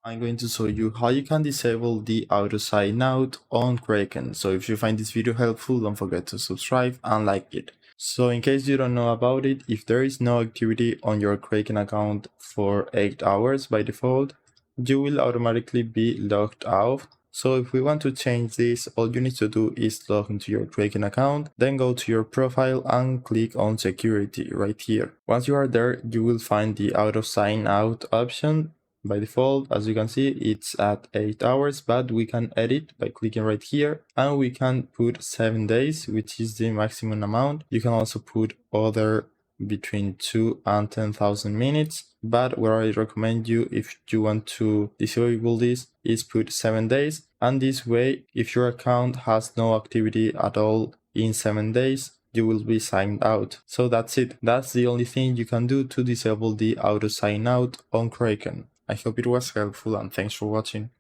I'm going to show you how you can disable the auto sign out on Kraken. So if you find this video helpful, don't forget to subscribe and like it. So in case you don't know about it, if there is no activity on your Kraken account for 8 hours by default, you will automatically be logged out. So if we want to change this, all you need to do is log into your Kraken account, then go to your profile and click on security right here. Once you are there, you will find the auto sign out option. By default, as you can see, it's at 8 hours, but we can edit by clicking right here, and we can put 7 days, which is the maximum amount. You can also put other between 2 and 10,000 minutes, but what I recommend you, if you want to disable this, is put 7 days, and this way, if your account has no activity at all in 7 days, you will be signed out. So that's it. That's the only thing you can do to disable the auto sign out on Kraken. I hope it was helpful and thanks for watching.